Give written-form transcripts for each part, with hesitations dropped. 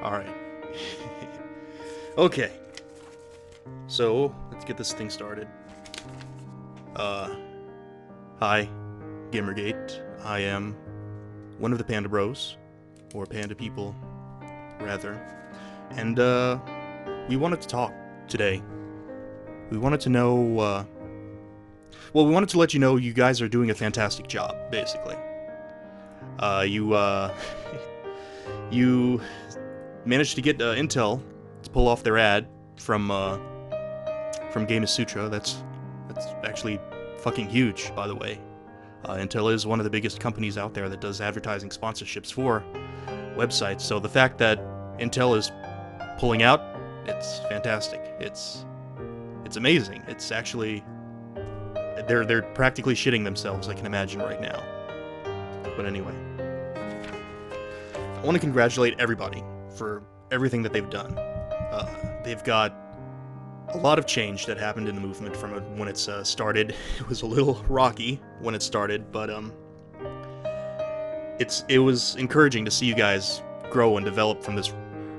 Alright. Okay. So, let's get this thing started. Hi, Gamergate. I am one of the Panda Bros, or Panda People, rather. And, we wanted to talk today. We wanted to know, well, we wanted to let you know you guys are doing a fantastic job, basically. You managed to get Intel to pull off their ad from Game Sutra. That's actually fucking huge, by the way. Intel is one of the biggest companies out there that does advertising sponsorships for websites. So the fact that Intel is pulling out, it's fantastic. It's amazing. It's actually they're practically shitting themselves, I can imagine right now. But anyway, I want to congratulate everybody for everything that they've done. They've got a lot of change that happened in the movement from when it's started. It was a little rocky when it started, but it was encouraging to see you guys grow and develop from this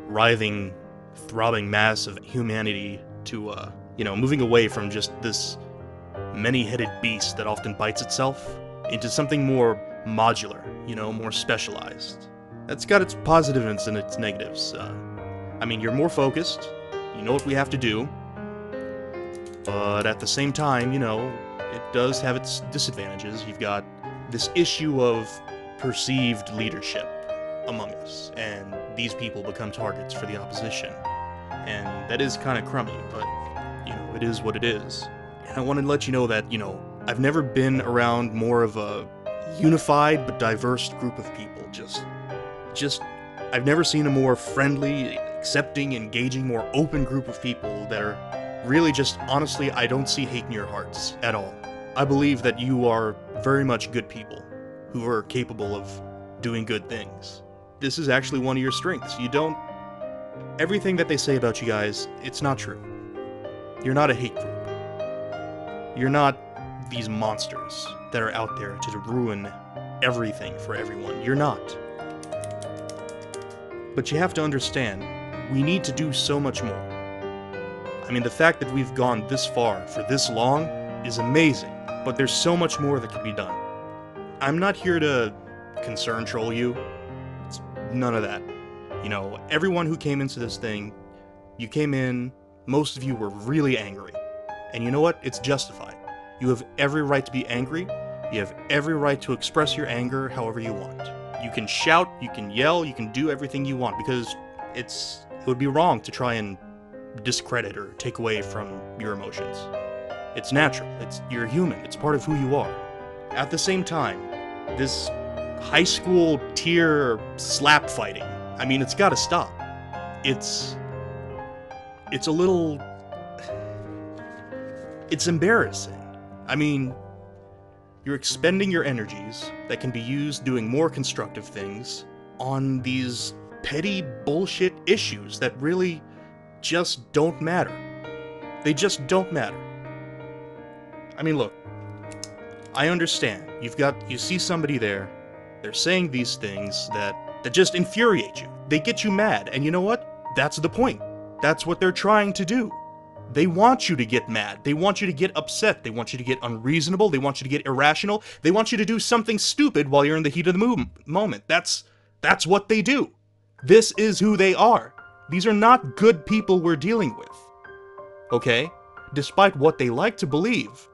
writhing, throbbing mass of humanity to moving away from just this many-headed beast that often bites itself into something more modular, more specialized. That's got its positives and its negatives. I mean, you're more focused, you know what we have to do, but at the same time, it does have its disadvantages. You've got this issue of perceived leadership among us, and these people become targets for the opposition. And that is kind of crummy, but, it is what it is. And I want to let you know that, I've never been around more of a unified but diverse group of people. I've never seen a more friendly, accepting, engaging, more open group of people that are really just, honestly, I don't see hate in your hearts at all. I believe that you are very much good people who are capable of doing good things. This is actually one of your strengths. Everything that they say about you guys, it's not true. You're not a hate group. You're not these monsters that are out there to ruin everything for everyone. You're not. But you have to understand, we need to do so much more. I mean, the fact that we've gone this far for this long is amazing, but there's so much more that can be done. I'm not here to concern troll you. It's none of that. Everyone who came into this thing, you came in, most of you were really angry. And you know what? It's justified. You have every right to be angry. You have every right to express your anger however you want. You can shout, you can yell, you can do everything you want, because it would be wrong to try and discredit or take away from your emotions. It's natural. You're human. It's part of who you are. At the same time, this high school tier slap fighting, I mean, it's gotta stop. It's a little... It's embarrassing. I mean, you're expending your energies that can be used doing more constructive things on these petty bullshit issues that really just don't matter. They just don't matter. I mean, look, I understand. You see somebody there, they're saying these things that just infuriate you. They get you mad, and you know what? That's the point. That's what they're trying to do. They want you to get mad. They want you to get upset. They want you to get unreasonable. They want you to get irrational. They want you to do something stupid while you're in the heat of the moment. That's what they do. This is who they are. These are not good people we're dealing with. Okay? Despite what they like to believe,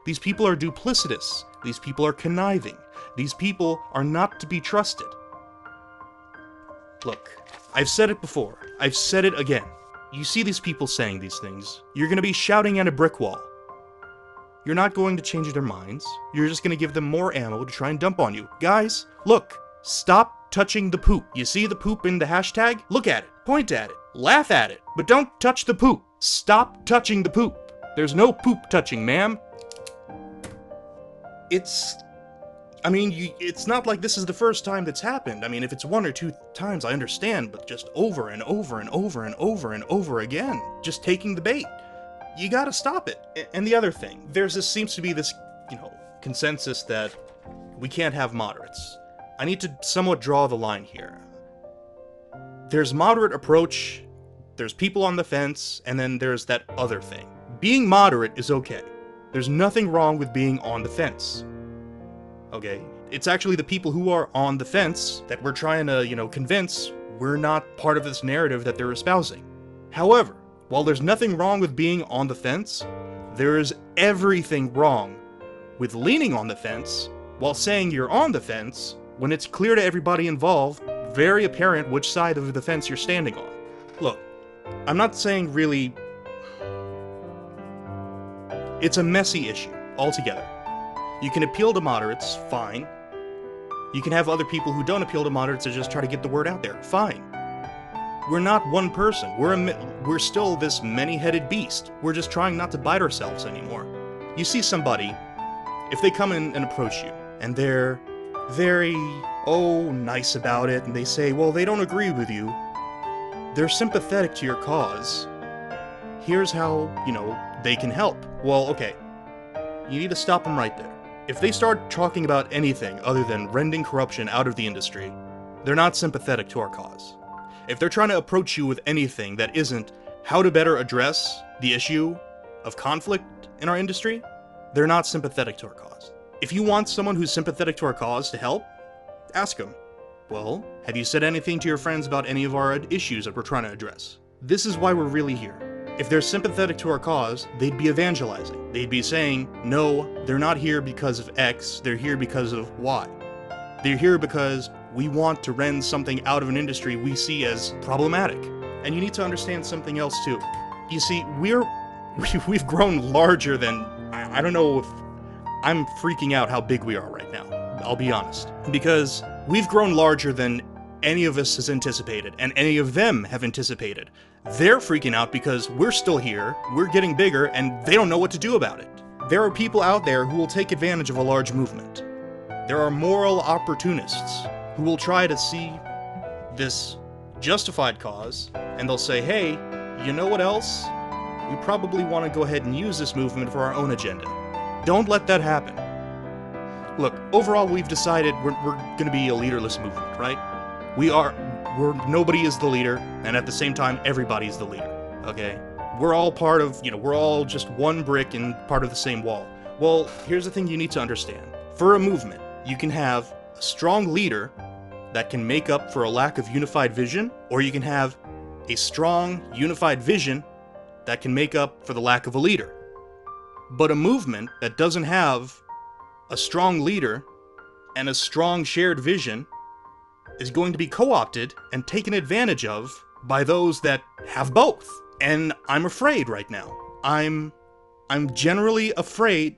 these people are duplicitous. These people are conniving. These people are not to be trusted. Look, I've said it before. I've said it again. You see these people saying these things, you're going to be shouting at a brick wall. You're not going to change their minds. You're just going to give them more ammo to try and dump on you. Guys, look, stop touching the poop. You see the poop in the hashtag? Look at it, point at it, laugh at it, but don't touch the poop. Stop touching the poop. There's no poop touching, ma'am. It's not like this is the first time that's happened. I mean, if it's one or two times, I understand, but just over and over and over and over and over again, just taking the bait. You gotta stop it. And the other thing, seems to be this, consensus that we can't have moderates. I need to somewhat draw the line here. there's moderate approach, there's people on the fence, and then there's that other thing. Being moderate is okay. There's nothing wrong with being on the fence. Okay? It's actually the people who are on the fence that we're trying to, convince we're not part of this narrative that they're espousing. However, while there's nothing wrong with being on the fence, there is everything wrong with leaning on the fence while saying you're on the fence when it's clear to everybody involved, very apparent which side of the fence you're standing on. Look, I'm not saying really... It's a messy issue, altogether. You can appeal to moderates, fine. You can have other people who don't appeal to moderates and just try to get the word out there, fine. We're not one person. We're still this many-headed beast. We're just trying not to bite ourselves anymore. You see somebody, if they come in and approach you, and they're very, nice about it, and they say, well, they don't agree with you. They're sympathetic to your cause. Here's how, they can help. Well, okay. You need to stop them right there. If they start talking about anything other than rending corruption out of the industry, they're not sympathetic to our cause. If they're trying to approach you with anything that isn't how to better address the issue of conflict in our industry, they're not sympathetic to our cause. If you want someone who's sympathetic to our cause to help, ask them, well, have you said anything to your friends about any of our issues that we're trying to address? This is why we're really here. If they're sympathetic to our cause, they'd be evangelizing. They'd be saying, no, they're not here because of X, they're here because of Y. They're here because we want to rend something out of an industry we see as problematic. And you need to understand something else too. You see, we've grown larger than, I don't know if I'm freaking out how big we are right now, I'll be honest. Because we've grown larger than any of us has anticipated, and any of them have anticipated. They're freaking out because we're still here, we're getting bigger, and they don't know what to do about it. There are people out there who will take advantage of a large movement. There are moral opportunists who will try to see this justified cause, and they'll say, hey, you know what else? We probably want to go ahead and use this movement for our own agenda. Don't let that happen. Look, overall we've decided we're going to be a leaderless movement, right? Nobody is the leader, and at the same time, everybody's the leader, okay? We're all part of, we're all just one brick and part of the same wall. Well, here's the thing you need to understand. For a movement, you can have a strong leader that can make up for a lack of unified vision, or you can have a strong, unified vision that can make up for the lack of a leader. But a movement that doesn't have a strong leader and a strong shared vision is going to be co-opted and taken advantage of by those that have both. And I'm afraid right now. I'm genuinely afraid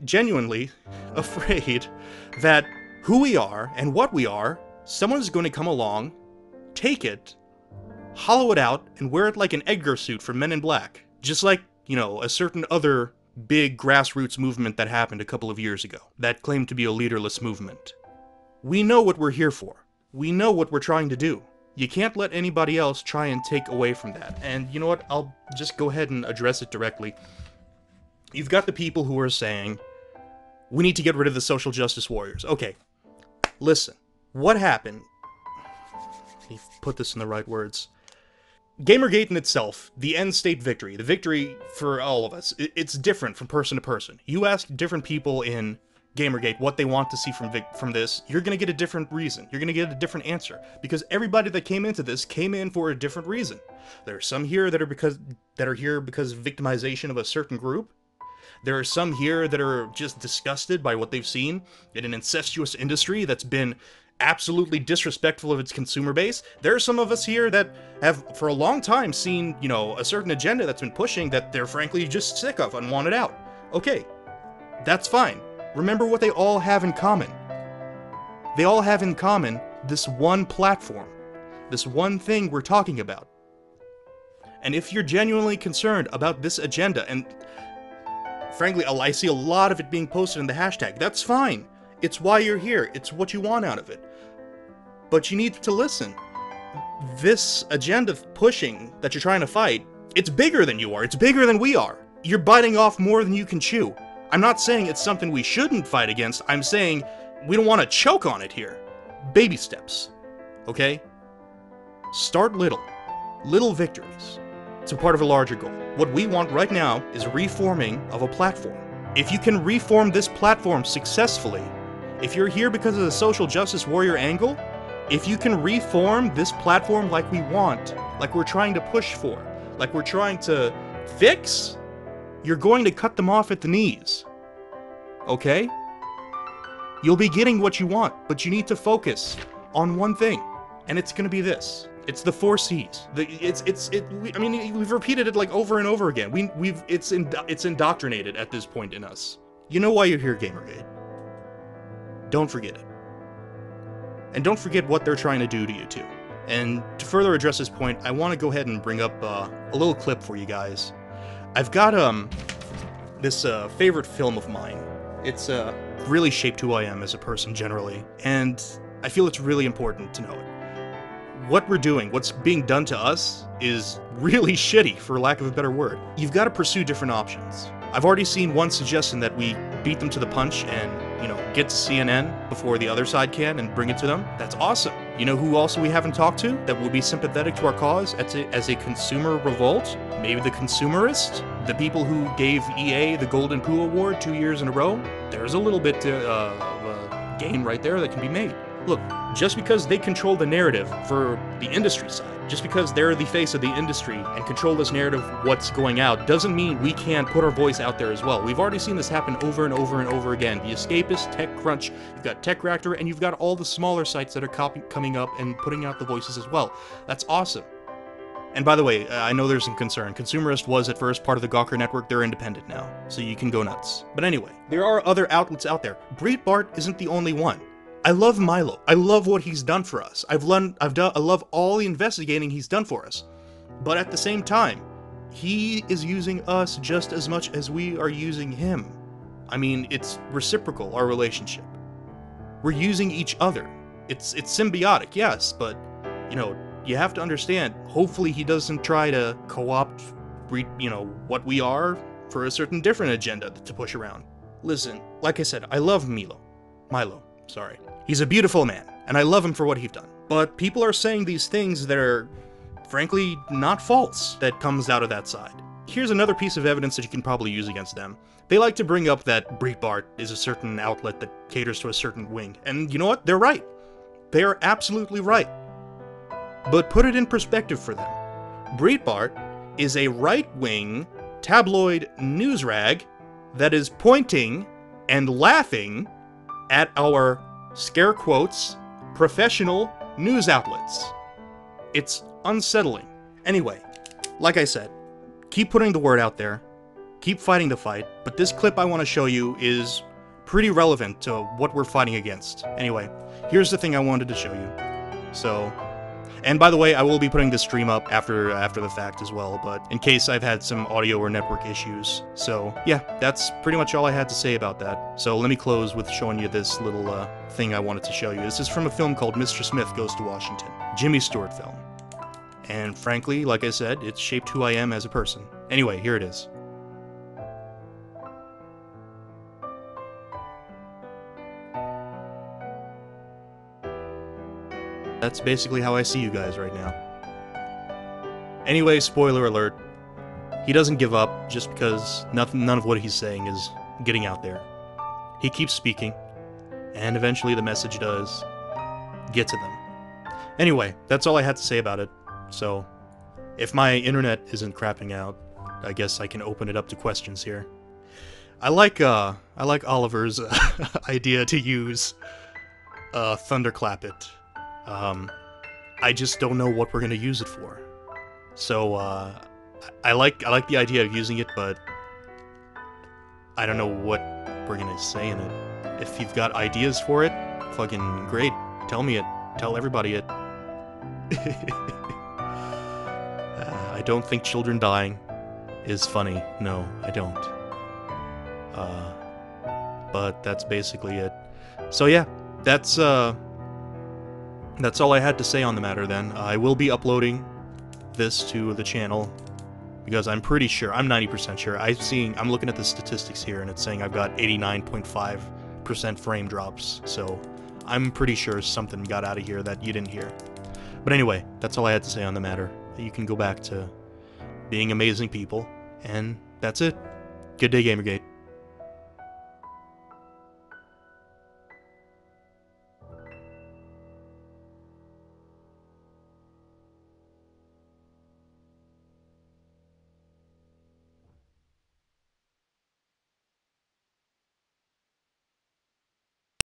that who we are and what we are, someone's going to come along, take it, hollow it out, and wear it like an Edgar suit from Men in Black. Just like, a certain other big grassroots movement that happened a couple of years ago, that claimed to be a leaderless movement. We know what we're here for. We know what we're trying to do. You can't let anybody else try and take away from that. And you know what? I'll just go ahead and address it directly. You've got the people who are saying, we need to get rid of the social justice warriors. Okay, listen. What happened? Let me put this in the right words. Gamergate in itself, the end state victory, the victory for all of us, it's different from person to person. You ask different people in Gamergate what they want to see from this, you're going to get a different reason. You're going to get a different answer. Because everybody that came into this came in for a different reason. There are some here that are here because of victimization of a certain group. There are some here that are just disgusted by what they've seen in an incestuous industry that's been absolutely disrespectful of its consumer base. There are some of us here that have for a long time seen, a certain agenda that's been pushing that they're frankly just sick of and want it out. Okay, that's fine. Remember what they all have in common. They all have in common this one platform, this one thing we're talking about. And if you're genuinely concerned about this agenda, and frankly, I see a lot of it being posted in the hashtag, that's fine. It's why you're here. It's what you want out of it. But you need to listen. This agenda pushing that you're trying to fight, it's bigger than you are. It's bigger than we are. You're biting off more than you can chew. I'm not saying it's something we shouldn't fight against. I'm saying we don't want to choke on it here. Baby steps. Okay? Start little. little victories to part of a larger goal. What we want right now is reforming of a platform. If you can reform this platform successfully, if you're here because of the social justice warrior angle, if you can reform this platform like we want, like we're trying to push for, like we're trying to fix, you're going to cut them off at the knees. Okay? You'll be getting what you want, but you need to focus on one thing, and it's gonna be this. It's the 4 C's. I mean, we've repeated it like over and over again. It's indoctrinated at this point in us. You know why you're here, Gamergate. Don't forget it. And don't forget what they're trying to do to you too. And to further address this point, I want to go ahead and bring up a little clip for you guys. I've got this favorite film of mine. It's really shaped who I am as a person generally, and I feel it's really important to know it. What we're doing, what's being done to us, is really shitty, for lack of a better word. You've got to pursue different options. I've already seen one suggestion that we beat them to the punch and, you know, get to CNN before the other side can and bring it to them. That's awesome. You know who also we haven't talked to that would be sympathetic to our cause as a consumer revolt? Maybe the consumerist? The people who gave EA the Golden Poo Award 2 years in a row? There's a little bit of a gain right there that can be made. Look, just because they control the narrative for the industry side, just because they're the face of the industry and control this narrative, what's going out, doesn't mean we can't put our voice out there as well. We've already seen this happen over and over and over again. The Escapist, TechCrunch, you've got TechReactor, and you've got all the smaller sites that are coming up and putting out the voices as well. That's awesome. And by the way, I know there's some concern. Consumerist was at first part of the Gawker network. They're independent now, so you can go nuts. But anyway, there are other outlets out there. Breitbart isn't the only one. I love Milo. I love what he's done for us. I love all the investigating he's done for us. But at the same time, he is using us just as much as we are using him. I mean, it's reciprocal, our relationship. We're using each other. It's symbiotic, yes, but, you know, you have to understand, hopefully he doesn't try to co-opt, you know, what we are for a certain different agenda to push around. Listen, like I said, I love Milo. Sorry. He's a beautiful man, and I love him for what he's done. But people are saying these things that are, frankly, not false that comes out of that side. Here's another piece of evidence that you can probably use against them. They like to bring up that Breitbart is a certain outlet that caters to a certain wing. And you know what? They're right. They are absolutely right. But put it in perspective for them. Breitbart is a right-wing tabloid news rag that is pointing and laughing at our, scare quotes, professional news outlets. It's unsettling. Anyway, like I said, keep putting the word out there, keep fighting the fight, but this clip I want to show you is pretty relevant to what we're fighting against. Anyway, here's the thing I wanted to show you. So, and by the way, I will be putting this stream up after the fact as well, but in case I've had some audio or network issues. So, yeah, that's pretty much all I had to say about that. So let me close with showing you this little thing I wanted to show you. This is from a film called Mr. Smith Goes to Washington. Jimmy Stewart film. And frankly, like I said, it's shaped who I am as a person. Anyway, here it is. That's basically how I see you guys right now. Anyway, spoiler alert, he doesn't give up just because none of what he's saying is getting out there. He keeps speaking, and eventually the message does get to them. Anyway, that's all I had to say about it. So, if my internet isn't crapping out, I guess I can open it up to questions here. I like Oliver's idea to use Thunderclap it. I just don't know what we're gonna use it for. So, I like the idea of using it, but I don't know what we're gonna say in it. If you've got ideas for it, fucking great. Tell me it. Tell everybody it. I don't think children dying is funny. No, I don't. But that's basically it. So yeah, that's all I had to say on the matter then. I will be uploading this to the channel because I'm pretty sure, I'm 90% sure, I'm looking at the statistics here and it's saying I've got 89.5% frame drops, so I'm pretty sure something got out of here that you didn't hear. But anyway, that's all I had to say on the matter. you can go back to being amazing people. And that's it. Good day, Gamergate.